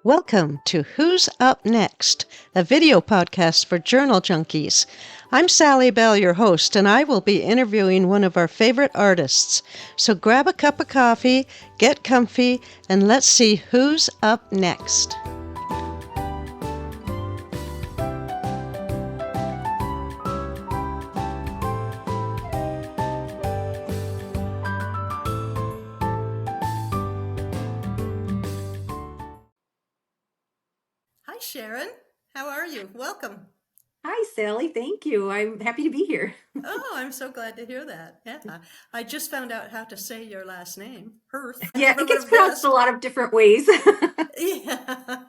Welcome to Who's Up Next, a video podcast for journal junkies. I'm Sally Bell, your host, and I will be interviewing one of our favorite artists. So grab a cup of coffee, get comfy, and let's see who's up next. Hi, Sharon. How are you? Welcome. Hi, Sally. Thank you. I'm happy to be here. Oh, I'm so glad to hear that. Yeah. I just found out how to say your last name, Hoerth. I Yeah, never it would gets have pronounced a guessed. lot of different ways. Yeah.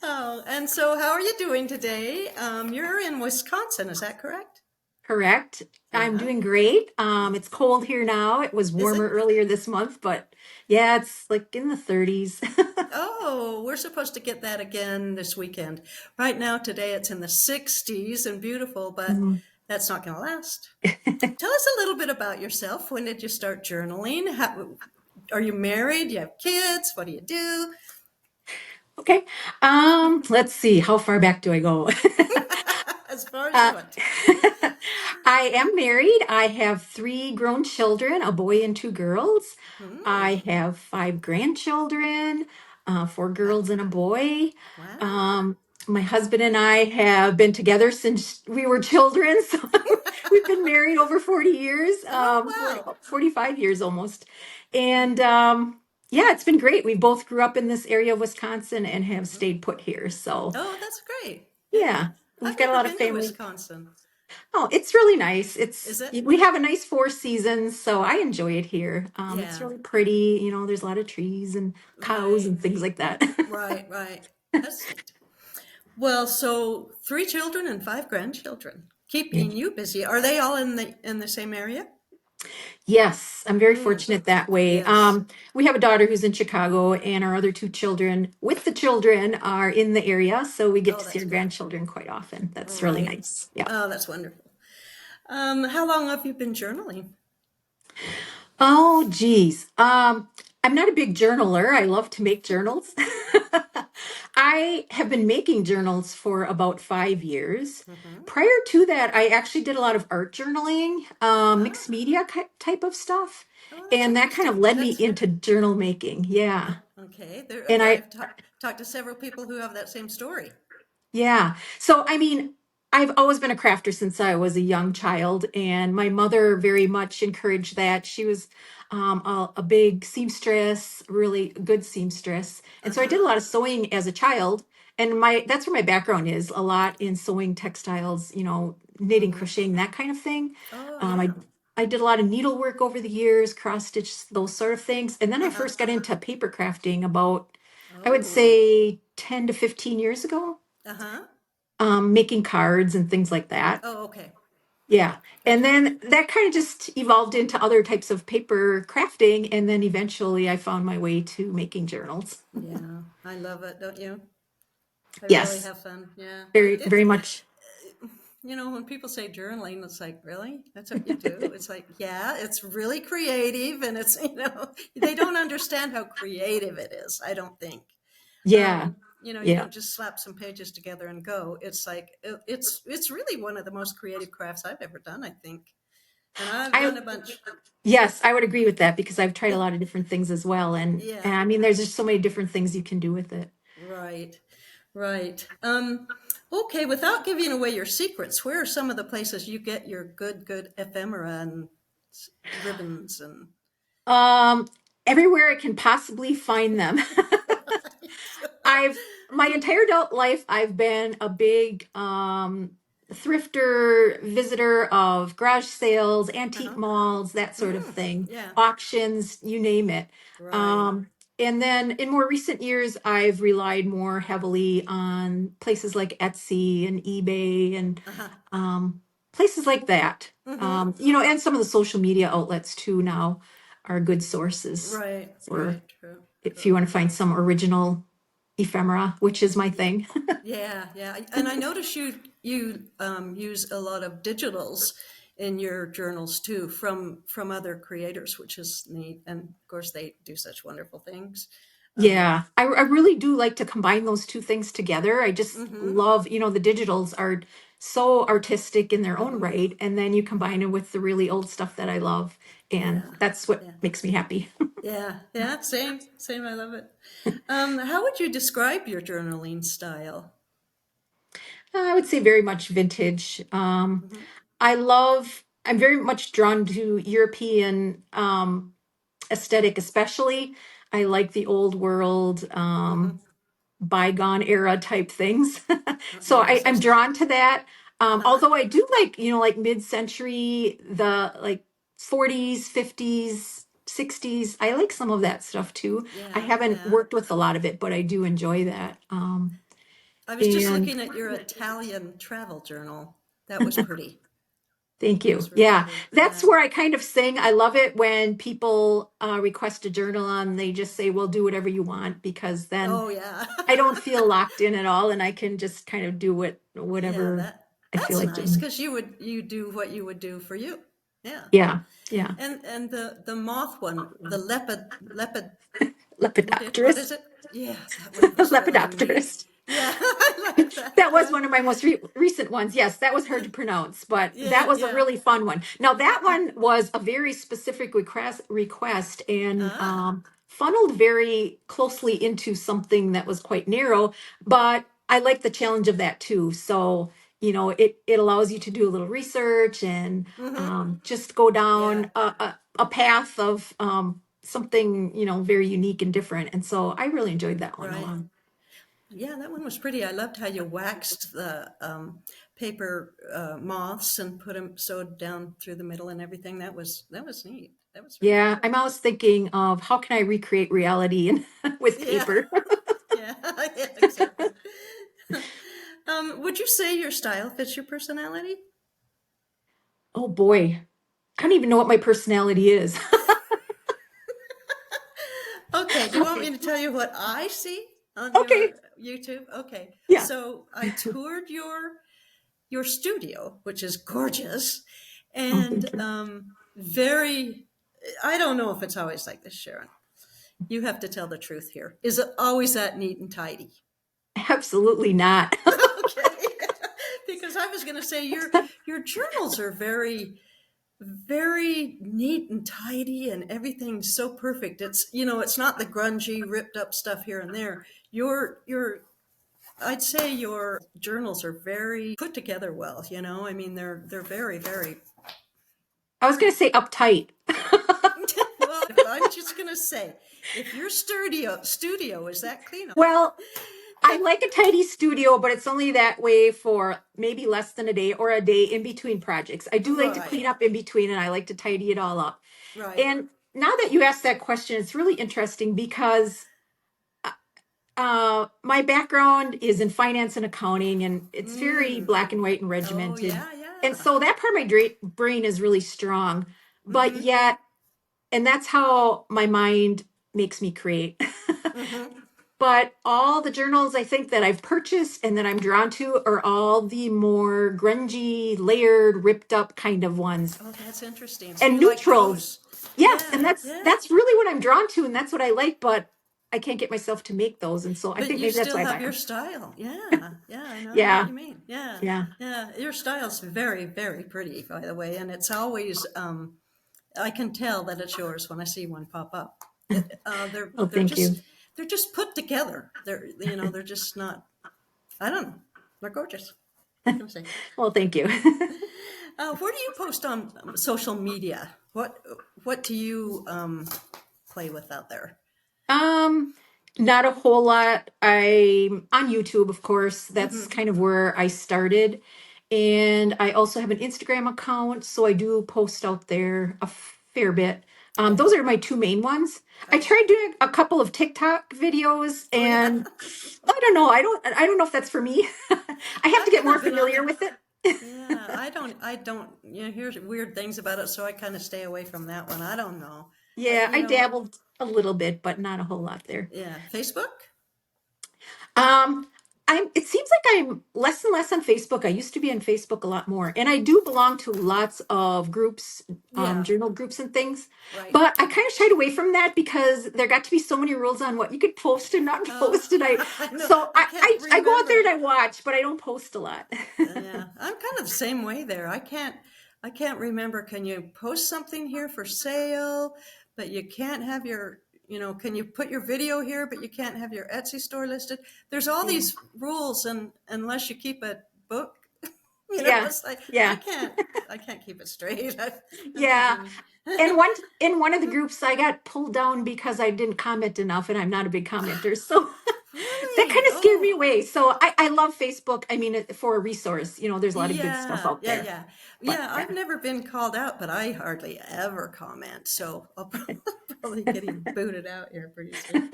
Oh, and so how are you doing today? You're in Wisconsin, is that correct? Correct. I'm Yeah. doing great. It's cold here now. It was Is it? warmer earlier this month, but yeah, it's like in the 30s. Oh, we're supposed to get that again this weekend. Right now, today it's in the 60s and beautiful, but Mhm. that's not going to last. Tell us a little bit about yourself. When did you start journaling? Are you married? Do you have kids? What do you do? Okay. Let's see. How far back do I go? As far as you Uh, want. I am married. I have three grown children, a boy and two girls. I Hmm. have five grandchildren, four Wow. girls and a boy. Wow. Um, my husband and I have been together since we were children. So we've been married over 40 years, Oh, 40, wow. 45 years almost. And yeah, it's been great. We both grew up in this area of Wisconsin and have Hmm. stayed put here. So Oh, that's great. Yeah. yeah, we've I've got a never lot of been to family. Wisconsin. Oh, it's really nice. Is It's it? we have a nice four seasons, so I enjoy it here. It's Yeah. really pretty. There's a lot of trees and cows Right. and things like that. Right. Right. That's neat. Well, so three children and five grandchildren, keeping you busy. Are they all in the same area? Yes, I'm very Mm, fortunate that way. yes. We have a daughter who's in Chicago, and our other two children with the children are in the area, so we get Oh, to see that's our good. grandchildren quite often. That's really Right. nice. Yeah. Oh, that's wonderful. How long have you been journaling? Oh, geez. I'm not a big journaler. I love to make journals. I have been making journals for about 5 years. Hmm. Prior to that, I actually did a lot of art journaling, mixed Ah, media type of stuff. oh, that's And that kind of interesting. led me That's into journal making. Yeah. okay. And I've talked to several people who have that same story. yeah. So, I mean, I've always been a crafter since I was a young child, and my mother very much encouraged that. She was a big seamstress, really good seamstress. Uh And so I did huh. a lot of sewing as a child, and my that's where my background is, a lot in sewing textiles, knitting, Hmm. crocheting, that kind of thing. Oh Um, I yeah. I did a lot of needlework over the years, cross stitch, those sort of things. And then Uh I huh. first got into paper crafting about, I would Oh. say, 10 to 15 years ago, Uh huh. making cards and things like that. Oh, okay. Yeah. And Gotcha. then that kind of just evolved into other types of paper crafting. And then eventually I found my way to making journals. Yeah, I love it. Don't you? I really Yes, have fun. Yeah. very, very much. When people say journaling, it's like, really? That's what you do? It's like, yeah, it's really creative. And they don't understand how creative it is, I don't think. Yeah. You Yeah. don't just slap some pages together and go. It's like, it's really one of the most creative crafts I've ever done, I think. And I've I, done a bunch. yes, I would agree with that because I've tried a lot of different things as well. And Yeah, I mean, there's just so many different things you can do with it. right, right. Okay, without giving away your secrets, where are some of the places you get your good ephemera and ribbons and Um, Everywhere I can possibly find them. I've my entire adult life I've been a big thrifter, visitor of garage sales, antique uh-huh. malls, that sort of Mm, thing, yeah, auctions, you name it. right. Um, and then in more recent years, I've relied more heavily on places like Etsy and eBay and Uh-huh. places like that. Mm-hmm. And some of the social media outlets too now are good sources Right, for right, true, if you true. want to find some original ephemera, which is my thing. Yeah, yeah. And I notice you use a lot of digitals in your journals too from other creators, which is neat. And of course they do such wonderful things. Yeah, I really do like to combine those two things together. I just Mm-hmm. love, the digitals are so artistic in their own Mm-hmm. right, and then you combine it with the really old stuff that I love, and Yeah. that's what Yeah. makes me happy. Yeah. Yeah. Same. Same. I love it. How would you describe your journaling style? I would say very much vintage. Mm-hmm. I'm very much drawn to European aesthetic, especially. I like the old world. Mm-hmm. Bygone era type things. So Yes. I'm drawn to that. Uh-huh. Although I do like, like mid-century, the like 40s, 50s, 60s. I like some of that stuff too. I Yeah. haven't Yeah. worked with a lot of it, but I do enjoy that. I was just And looking at your Italian travel journal. That was pretty. thank That you. was really Yeah, pretty. that's Yeah. where I kind of sing. I love it when people request a journal and they just say, "Well, do whatever you want," because then Oh yeah. I don't feel locked in at all, and I can just kind of do Yeah, whatever I feel that's like nice doing. because you do what you would do for you. Yeah. Yeah, yeah. And the moth one, the leopard what Lepidopterist. is it? Yeah, that one was really neat. Lepidopterist. Yeah, I like that That was one. one of my most recent ones. Yes, that was hard to pronounce, but that Yeah, was a yeah. really fun one. Now that one was a very specific request and Ah, funneled very closely into something that was quite narrow, but I like the challenge of that too. So, it allows you to do a little research and mm-hmm. just go Yeah, down a path of something, very unique and different. And so I really enjoyed that one a right. lot. Yeah, that one was pretty. I loved how you waxed the paper moths and put them sewed down through the middle and everything. That was neat. That was really Yeah, good. I'm always thinking of how can I recreate reality and with Yeah, paper. yeah, yeah, exactly. Would you say your style fits your personality? Oh boy, I don't even know what my personality is. Okay, do you want me to tell you what I see on Okay, your YouTube? Okay, yeah. so I toured your studio, which is gorgeous, Oh, and thank you. very. I don't know if it's always like this, Sharon. You have to tell the truth here. Is it always that neat and tidy? Absolutely not. Okay, because I was going to say your journals are very neat and tidy and everything's so perfect. It's not the grungy ripped up stuff here and there. Your I'd say your journals are very put together well, I mean they're very I was going to say uptight. well, I'm just going to say if your studio is that clean. Well, I like a tidy studio, but it's only that way for maybe less than a day or a day in between projects. I do like to Right. clean up in between and I like to tidy it all up. Right. And now that you asked that question, it's really interesting because my background is in finance and accounting, and it's very Mm. black and white and Oh regimented. yeah, And yeah. so that part of my brain is really strong, but Mhm. yet, and that's how my mind makes me create. Mhm. But all the journals I think that I've purchased and that I'm drawn to are all the more grungy, layered, ripped up kind of ones Oh, that's interesting. So and you like neutrals. those? Yes, and Yeah, that's yeah. that's really what I'm drawn to, and that's what I like. But I can't get myself to make those, and so I But think you maybe that's still why I have buy your them. style. Yeah, yeah, I know what Yeah, you mean. Yeah, yeah. yeah. Your style's very pretty, by the way, and it's always. I can tell that it's yours when I see one pop up. They're Oh, they're thank you. just put together. They're just not. I don't know. They're gorgeous. What can I say? Well, thank you. Where do you post on social media? What do you play with out there? um, Not a whole lot. I'm on YouTube, of course. That's Hmm. kind of where I started. And I also have an Instagram account, so I do post out there a fair bit. Yeah. Those are my two main ones. I Okay. tried doing a couple of TikTok videos, Oh yeah. and I don't know. I don't know if that's for me. I have to I've get more never been on familiar there. with it. Yeah, I don't. Here's weird things about it, so I kind of stay away from that one. I don't know. Yeah, You I know what? dabbled a little bit, but not a whole lot there. Yeah, Facebook. Um, It seems like I'm less and less on Facebook. I used to be on Facebook a lot more, and I do belong to lots of groups, Yeah, journal groups and things. right. But I kind of shied away from that because there got to be so many rules on what you could post and not Oh, post. And I know. so I can't I go out there and remember. I watch, but I don't post a lot. Yeah, I'm kind of the same way there. I can't remember. Can you post something here for sale, but you can't have your, can you put your video here, but you can't have your Etsy store listed? There's all Yeah, these rules, and unless you keep a book, yeah, it's like yeah, I can't keep it straight. I'm too yeah. human. And in one of the groups, I got pulled down because I didn't comment enough, and I'm not a big commenter, so. That Really? kind of scared me Oh, away. So I love Facebook. I mean, for a resource, there's a lot of good stuff yeah, out yeah, there. yeah. But Yeah, yeah. I've never been called out, but I hardly ever comment. So I'll probably getting booted out here pretty soon.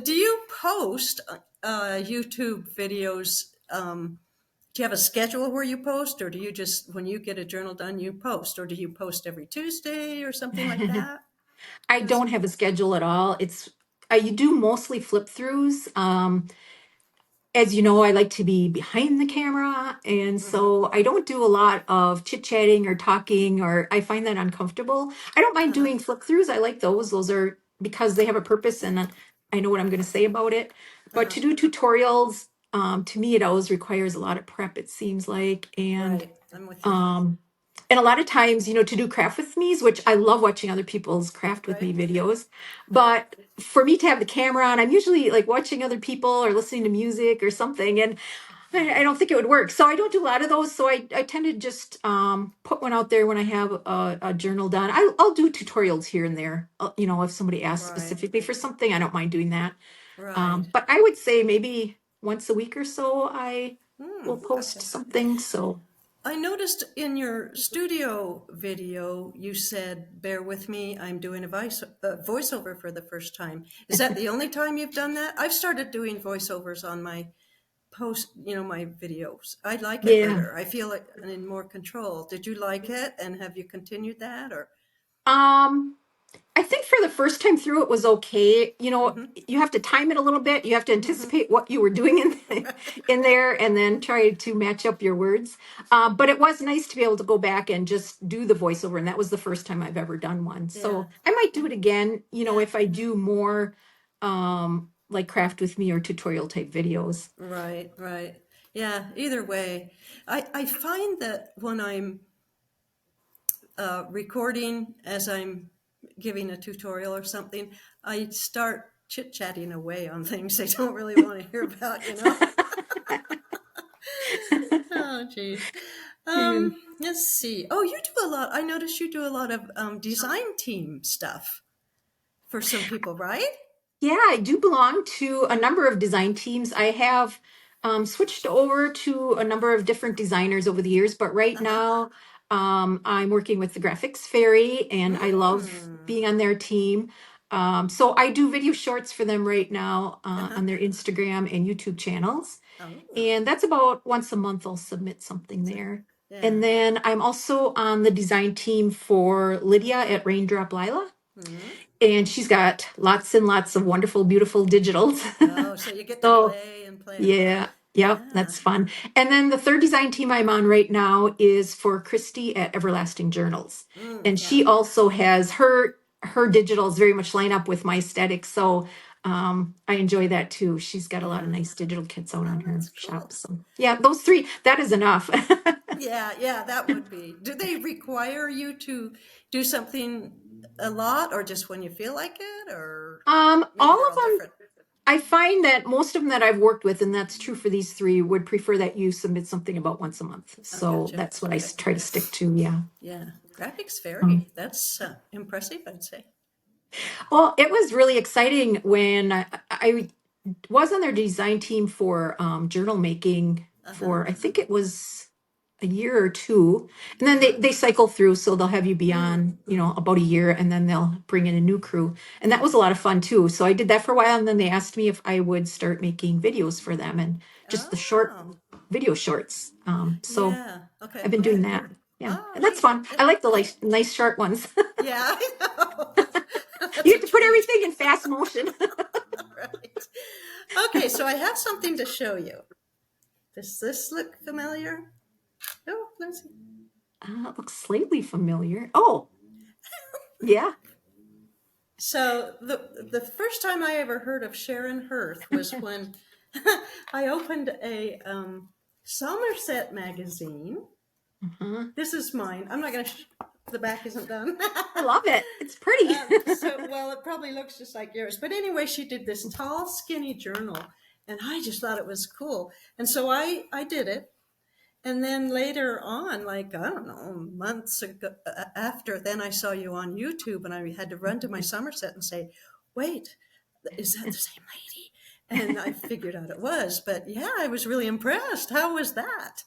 Do you post YouTube videos? Do you have a schedule where you post, or do you just, when you get a journal done, you post, or do you post every Tuesday or something like that? I Give us don't some. have a schedule at all. I do mostly flip throughs. As you know, I like to be behind the camera. And Hmm. so I don't do a lot of chit chatting or talking, or I find that uncomfortable. I don't mind Uh-huh. doing flip throughs. I like those. Those are because they have a purpose and I know what I'm going to say about it. But Uh-huh. to do tutorials, to me, it always requires a lot of prep, it seems like. Right. I'm with you. Um, and a lot of times, to do craft with me's, which I love watching other people's craft with Right. me videos. Uh-huh. But for me to have the camera on, I'm usually like watching other people or listening to music or something. And I don't think it would work. So I don't do a lot of those. So I tend to just put one out there when I have a journal done. I'll do tutorials here and there. If somebody asks Right. specifically for something, I don't mind doing that. Right. But I would say maybe once a week or so, I Hmm. will post Okay. something. So. I noticed in your studio video, you said, "Bear with me, I'm doing a voiceover for the first time." Is that the only time you've done that? I've started doing voiceovers on my my videos. I like it Yeah. better. I feel like I'm in more control. Did you like it, and have you continued that, or? Um, I think for the first time through, it was okay. Mm-hmm. You have to time it a little bit. You have to Mm-hmm. anticipate what you were doing in there, and then try to match up your words. But it was nice to be able to go back and just do the voiceover, and that was the first time I've ever done one. Yeah. So I might do Yeah. it again. Yeah. If I do more, like craft with me or tutorial type videos. Right. Right. Yeah. Either way, I find that when I'm recording as I'm giving a tutorial or something, I start chit chatting away on things they don't really want to hear about. Oh, geez. Yeah. Let's see. Oh, you do a lot. I notice you do a lot of design team stuff for some people, right? Yeah, I do belong to a number of design teams. I have switched over to a number of different designers over the years, but right Uh huh. now I'm working with the Graphics Fairy and I love Mm. being on their team. So I do video shorts for them right now Uh huh. on their Instagram and YouTube channels. Oh, And that's about once a month I'll submit something so, there. yeah. And then I'm also on the design team for Lydia at Raindrop Lila. Hmm. And she's got lots and lots of wonderful, beautiful digitals. Oh, so you get to So, play with them. yeah, yep, Yeah. that's fun. And then the third design team I'm on right now is for Christy at Everlasting Journals. Mm, And yeah. she also has her digitals very much line up with my aesthetic. So I enjoy that too. She's got a lot of Yeah. nice digital kits out on Oh, her that's shop. cool. So yeah, those three, that is enough. Yeah, yeah, that would be. Do they require you to do something a lot or just when you feel like it? Or maybe All they're of all them, different. I find that most of them that I've worked with, and that's true for these three, would prefer that you submit something about once a month. Oh, So gotcha. that's what Okay. try to stick to. Yeah. Yeah. Graphics Um, Fairy. That's impressive, I'd say. well, it was really exciting when I was on their design team for journal making Uh huh. for, I think it was a year or two. And Uh then huh. they cycle through. So they'll have you be Mm, on, about a year and then they'll bring in a new crew. And that was a lot of fun too. So I did that for a while. And then they asked me if I would start making videos for them and just the short oh, video shorts. So yeah. Okay. I've been doing Good. that. Good. Yeah. Oh, And that's neat. fun. I like the nice short ones. Yeah, I know. You That's a get to put treat. everything in fast motion. Right. Okay, so I have something to show you. Does this look familiar? Oh, let's see. It looks slightly familiar. Oh, yeah. So the first time I ever heard of Sharon Hoerth was when I opened a Somerset magazine. Uh-huh. This is mine. I'm not going to. The back isn't done. I love it. It's pretty. Well, it probably looks just like yours. But anyway, she did this tall, skinny journal, and I just thought it was cool. And so I did it. And then later on, like, I don't know, months ago, after, then I saw you on YouTube, and I had to run to my Somerset and say, wait, is that the same lady? And I figured out it was. But yeah, I was really impressed. How was that?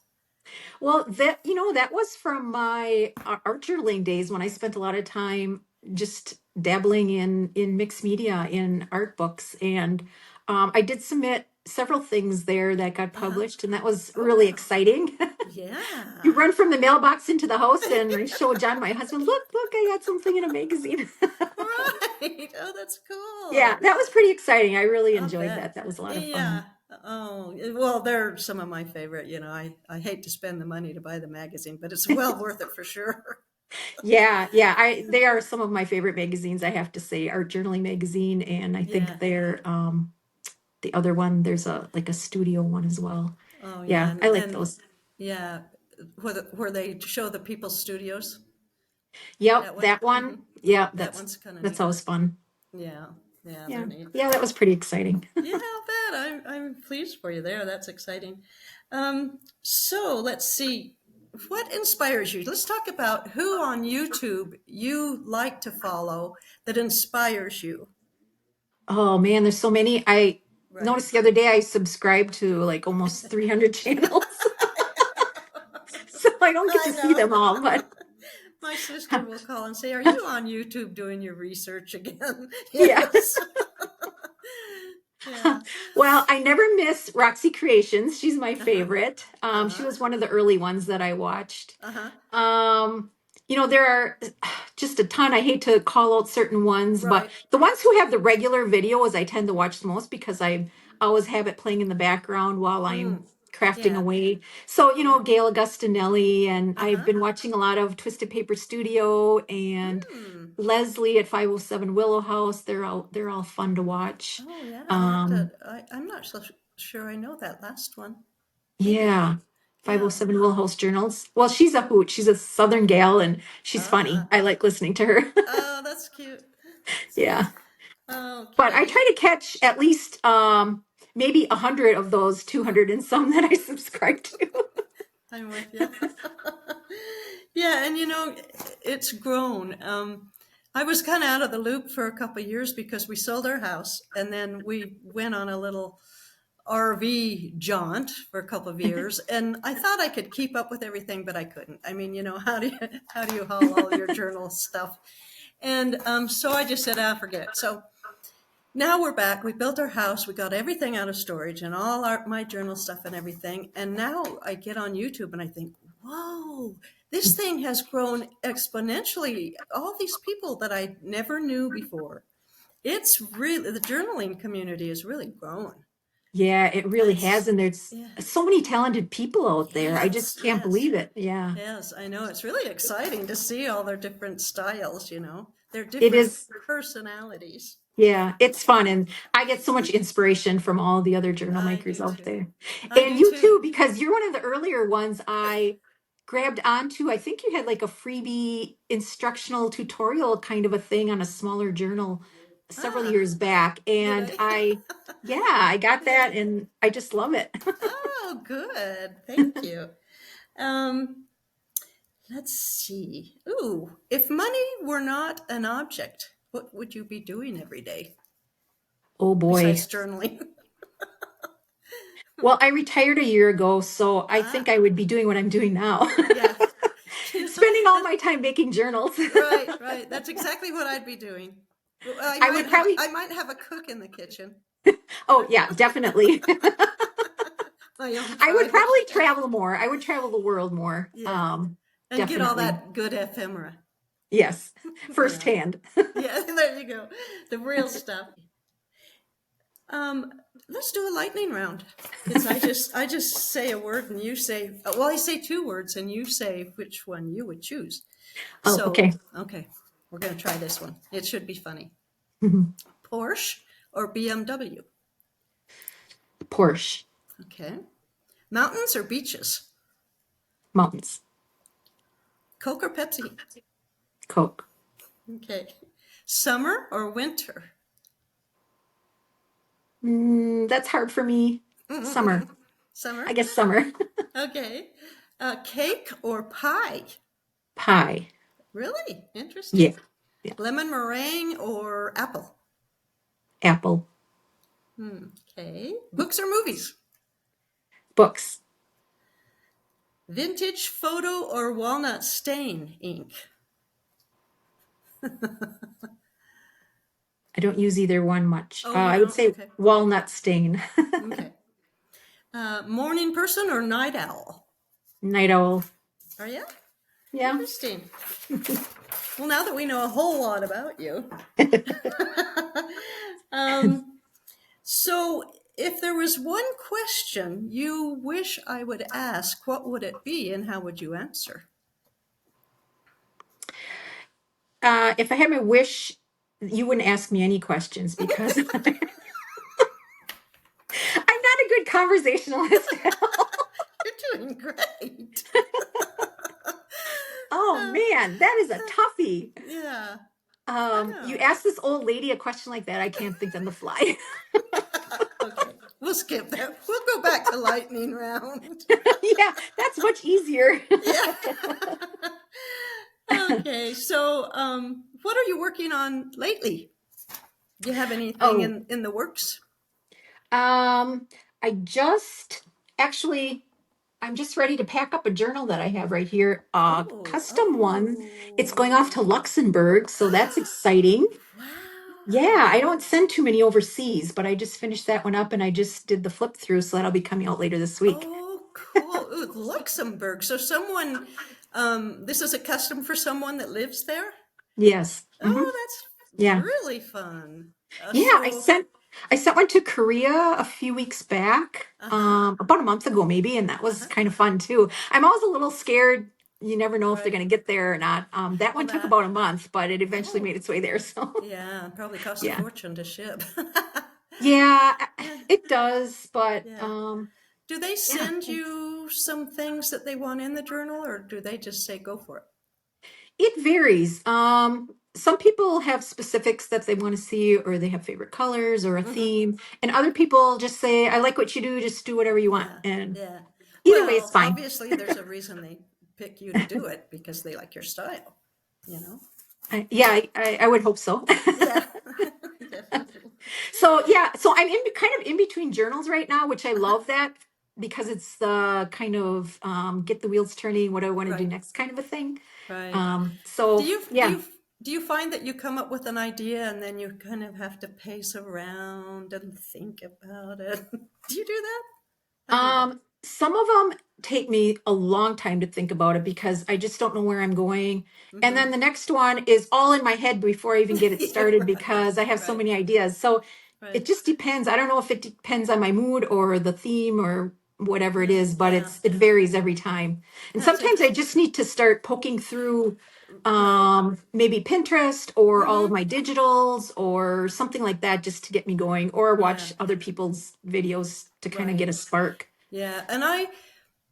Well, that was from my Archerlinge days when I spent a lot of time just dabbling in mixed media, in art books, and I did submit several things there that got published, and that was really exciting. Yeah. You run from the mailbox into the house, and I showed John, my husband, look, I got something in a magazine. Right. Oh, that's cool. Yeah, that was pretty exciting. I really I'll enjoyed bet. that. That was a lot of Yeah. fun. Oh, well, they're some of my favorite. I hate to spend the money to buy the magazine, but it's well worth it for sure. Yeah, they are some of my favorite magazines, I have to say. Art Journaling magazine, and I Yeah. think they're the other one, there's a like a studio one as well. Oh, yeah. Yeah, I like And those. yeah, where they show the people's studios. Yep, That one. that one. Yeah, That one's kind of that's neat. always fun. Yeah. Yeah, Yeah. they're neat. Yeah, that was pretty exciting. Yeah, I'll bet. I'm pleased for you there. That's exciting. So let's see. What inspires you? Let's talk about who on YouTube you like to follow that inspires you. Oh man, there's so many. I Right. noticed the other day I subscribed to like almost 300 channels. So I don't get I to see know. them all, but My sister will call and say, "Are you on YouTube doing your research again?" yeah. Yes. Yeah. Well, I never miss Roxy Creations. She's my Uh-huh. favorite. She Uh-huh. was one of the early ones that I watched. Uh-huh. Um, there are just a ton. I hate to call out certain ones, but Right. the ones who have the regular videos I tend to watch the most because I always have it playing in the background while I'm crafting Yeah. away. So, Yeah. Gail Augustinelli, and I've Uh-huh. been watching a lot of Twisted Paper Studio and Hmm. Leslie at 507 Willow House. They're all fun to watch. Oh, yeah. I'll have to. Um, I'm not so sure I know that last one. Maybe. yeah. Yeah. 507 Willow House Journals. Well, she's a hoot. She's a Southern gal and she's funny. Ah. I like listening to her. Oh, that's cute. Yeah. But I Okay. try to catch at least maybe 100 of those 200 and some that I subscribe to. I'm with you. Yeah, and it's grown. I was kind of out of the loop for a couple of years because we sold our house and then we went on a little RV jaunt for a couple of years, and I thought I could keep up with everything, but I couldn't. I mean, how do you haul all your journal stuff? And so I just said, forget it. So now we're back. We built our house. We got everything out of storage and all my journal stuff and everything. And now I get on YouTube and I think, whoa, this thing has grown exponentially. All these people that I never knew before. It's really, the journaling community is really growing. Yeah, it really has. It's, And there's yeah. so many talented people out there. I Yes, just can't yes, believe it. Yeah. yes. I know. It's really exciting to see all their different styles, their It different is. personalities. Yeah, it's fun. And I get so much inspiration from all the other journal I makers do out too. there. I And do you too. too, because you're one of the earlier ones I grabbed onto. I think you had like a freebie instructional tutorial kind of a thing on a smaller journal several Ah, years back. did And I? I got that and I just love it. Oh, good. Thank you. Um, let's see. Ooh, if money were not an object, what would you be doing every day Oh boy. besides journaling? Well, I retired a year ago, so I Ah, think I would be doing what I'm doing now. yeah. Spending all That's my time making journals. right, right. That's exactly what I'd be doing. Well, I I might would have probably, I might have a cook in the kitchen. oh yeah, definitely. My own I would private probably chef. travel more. I would travel the world more. Yeah. And get all Definitely. that good ephemera. Yes. Yeah. Firsthand. Yeah, there you go. The real stuff. Um, let's do a lightning round. It's I just say a word and you say, well, I say two words and you say which one you would choose. Oh, So, okay. okay, we're going to try this one. It should be funny. Mhm. Porsche or BMW? Porsche. Okay. Mountains or beaches? Mountains. Coke or Pepsi? Coke. Okay. Summer or winter? That's hard for me. Summer. Summer. I guess summer. Okay. Cake or pie? Pie. Really Yeah. interesting. Yeah. Lemon meringue or apple? Apple. Okay. Books or movies? Books. Vintage photo or walnut stain ink? I don't use either one much. Oh, you I would don't? say Okay. walnut stain. Okay. Morning person or night owl? Night owl. Are you? Yeah. Interesting. Well, now that we know a whole lot about you. So, if there was one question you wish I would ask, what would it be and how would you answer? If I had my wish, you wouldn't ask me any questions because I'm not a good conversationalist at all. You're doing great. Oh man, that is a toughie. Yeah. You ask this old lady a question like that, I can't think on the fly. Okay, we'll skip that. We'll go back to lightning round. Yeah, that's much easier. Yeah. Okay, so what are you working on lately? Do you have anything in the works? I just actually I'm just ready to pack up a journal that I have right here, custom one. It's going off to Luxembourg, so that's exciting. Wow. Yeah, I don't send too many overseas, but I just finished that one up and I just did the flip through, so that'll be coming out later this week. Oh, cool. Ooh, Luxembourg. So someone, this is a custom for someone that lives there? Yes. Oh, that's Yeah. really fun. Yeah, I sent one to Korea a few weeks back, about a month ago maybe, and that was kind of fun too. I'm always a little scared. You never know if they're Right. going to get there or not. That one took about a month, but it eventually made its way there. So Yeah, probably cost a yeah, fortune to ship. yeah, it does. But Yeah. Do they yeah, send you some things that they want in the journal, or do they just say go for it? it varies. Some people have specifics that they want to see, or they have favorite colors or a theme, and other people just say, "I like what you do. Just do whatever you want." Yeah, And yeah. either way, it's Well, fine. obviously, there's a reason they pick you to do it because they like your style, you know? Yeah, I would hope so. Yeah, definitely. So yeah, so I'm kind of in between journals right now, which I love that because it's the kind of get the wheels turning, what I want to do Right, next kind of a thing. right. Do So you do yeah. you do you find that you come up with an idea and then you kind of have to pace around and think about it? Do you do that? I do that. Some of them take me a long time to think about it because I just don't know where I'm going. And then the next one is all in my head before I even get it started because I have so Right, many ideas. So right. it just depends. I don't know if it depends on my mood or the theme or whatever it Yeah, is, but yeah. it varies every time. And That's sometimes I interesting. just need to start poking through Right. maybe Pinterest or all of my digitals or something like that just to get me going or Yeah, watch other people's videos to kind of right. get a spark. Yeah, and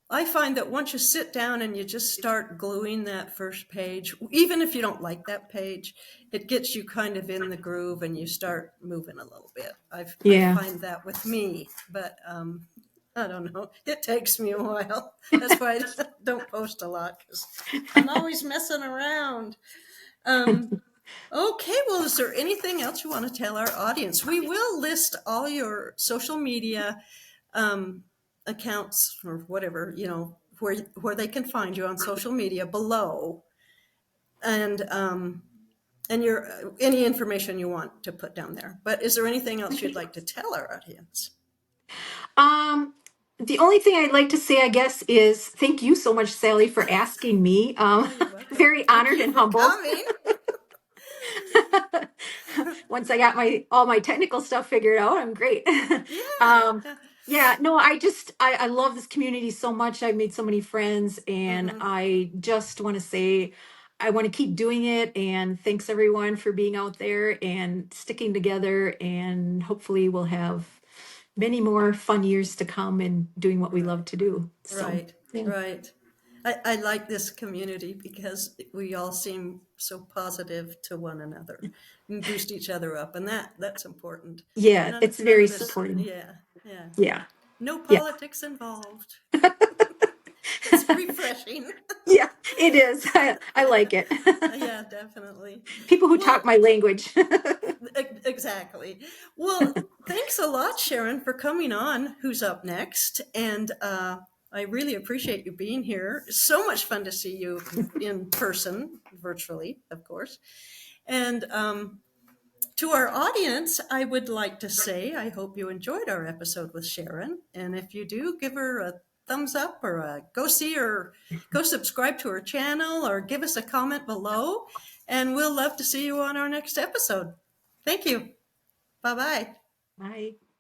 I find that once you sit down and you just start gluing that first page, even if you don't like that page, it gets you kind of in the groove and you start moving a little bit. I Yeah. find that with me, but I don't know. It takes me a while. That's why I don't post a lot because I'm always messing around. Okay, well, is there anything else you want to tell our audience? We will list all your social media um, accounts or whatever, where they can find you on social media below, and your any information you want to put down there. But is there anything else you'd like to tell our audience? Um, the only thing I'd like to say, I guess, is thank you so much, Sally, for asking me. Oh, you're welcome. Very Thank honored you and for humbled. coming. Once I got all my technical stuff figured out, I'm great. Yeah. um, yeah, no, I love this community so much. I've made so many friends, and Mm-hmm. I just want to say I want to keep doing it. And thanks everyone for being out there and sticking together. And hopefully we'll have many more fun years to come and doing what we Right. love to do. So Right. yeah. Right. I like this community because we all seem so positive to one another and boost each other up, and that's important. Yeah, it's None very of this, supporting. yeah, yeah. Yeah. No Yeah. politics involved. It's refreshing. Yeah, it is. I like it. Yeah, definitely. People who talk Well, my language. exactly. Well, thanks a lot, Sharon, for coming on. Who's up next? And I really appreciate you being here. It's so much fun to see you in person, virtually, of course. And to our audience, I would like to say I hope you enjoyed our episode with Sharon. And if you do, give her a thumbs up or go see her, go subscribe to her channel or give us a comment below. And we'll love to see you on our next episode. Thank you. Bye bye. Bye.